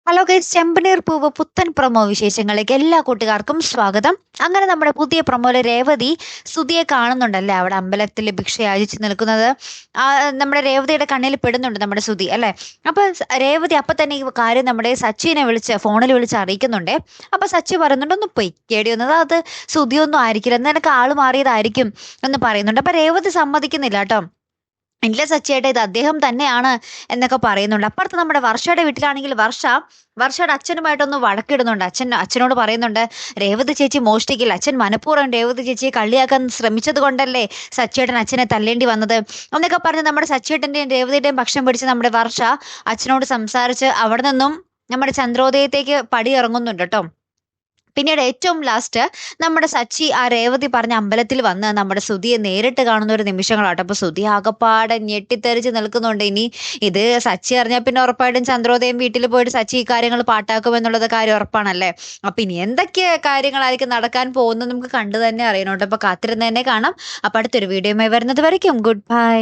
Hello guys, ചെമ്പനീർ പൂവ് പുത്തൻ promo വിശേഷങ്ങളിലേക്ക് എല്ലാ കൂട്ടുകാർക്കും സ്വാഗതം. അങ്ങനെ നമ്മുടെ പുതിയ പ്രൊമോയിലെ രേവതി സുധിയെ കാണുന്നുണ്ടല്ലേ, അവിടെ അമ്പലത്തിൽ ഭിക്ഷ യാചിച്ച് നിൽക്കുന്നത്. ആ, നമ്മുടെ രേവതിയുടെ കണ്ണിൽ പെടുന്നുണ്ട് നമ്മുടെ സുധി അല്ലേ. അപ്പൊ രേവതി അപ്പൊ തന്നെ ഈ കാര്യം നമ്മുടെ സച്ചിനെ വിളിച്ച് ഫോണിൽ വിളിച്ച് അറിയിക്കുന്നുണ്ടേ. അപ്പൊ സച്ചി പറയുന്നുണ്ട്, ഒന്ന് പൊയ്ക്കേടി വന്നത്, അത് സുധിയൊന്നും ആയിരിക്കില്ല, നിനക്ക് ആള് മാറിയതായിരിക്കും എന്ന് പറയുന്നുണ്ട്. അപ്പൊ രേവതി സമ്മതിക്കുന്നില്ല കേട്ടോ. ഇല്ല സച്ചിയേട്ടാ, ഇത് അദ്ദേഹം തന്നെയാണ് എന്നൊക്കെ പറയുന്നുണ്ട്. അപ്പുറത്ത് നമ്മുടെ വർഷയുടെ വീട്ടിലാണെങ്കിൽ വർഷയുടെ അച്ഛനുമായിട്ടൊന്ന് വഴക്കിടുന്നുണ്ട്. അച്ഛനോട് പറയുന്നുണ്ട്, രേവതി ചേച്ചി മോഷ്ടിക്കില്ല, അച്ഛൻ മനഃപൂർവ്വം രേവതി ചേച്ചിയെ കള്ളിയാക്കാൻ ശ്രമിച്ചത് കൊണ്ടല്ലേ സച്ചിയേട്ടൻ അച്ഛനെ തല്ലേണ്ടി വന്നത് എന്നൊക്കെ പറഞ്ഞ് നമ്മുടെ സച്ചിയേട്ടന്റെയും രേവതിയുടെയും പക്ഷം പിടിച്ച് നമ്മുടെ വർഷ അച്ഛനോട് സംസാരിച്ച് അവിടെ നിന്നും നമ്മുടെ ചന്ദ്രോദയത്തേക്ക് പടി ഇറങ്ങുന്നുണ്ട് കേട്ടോ. പിന്നീട് ഏറ്റവും ലാസ്റ്റ് നമ്മുടെ സച്ചി ആ രേവതി പറഞ്ഞ അമ്പലത്തിൽ വന്ന് നമ്മുടെ സുധിയെ നേരിട്ട് കാണുന്ന ഒരു നിമിഷങ്ങളാട്ടോ. അപ്പൊ സുധി ആകപ്പാടെ ഞെട്ടിത്തെറിച്ച് നിൽക്കുന്നുണ്ട്. ഇനി ഇത് സച്ചി അറിഞ്ഞാൽ പിന്നെ ഉറപ്പായിട്ടും ചന്ദ്രോദയം വീട്ടിൽ പോയിട്ട് സച്ചി ഈ കാര്യങ്ങൾ പാട്ടാക്കുമെന്നുള്ളത് കാര്യം ഉറപ്പാണല്ലേ. അപ്പൊ ഇനി എന്തൊക്കെ കാര്യങ്ങളായിരിക്കും നടക്കാൻ പോകുന്നത് നമുക്ക് കണ്ടു തന്നെ അറിയണോട്ടോ. അപ്പൊ കാത്തിരുന്ന് തന്നെ കാണാം. അപ്പൊ അടുത്തൊരു വീഡിയോയുമായി വരുന്നത് വരയ്ക്കും ഗുഡ് ബൈ.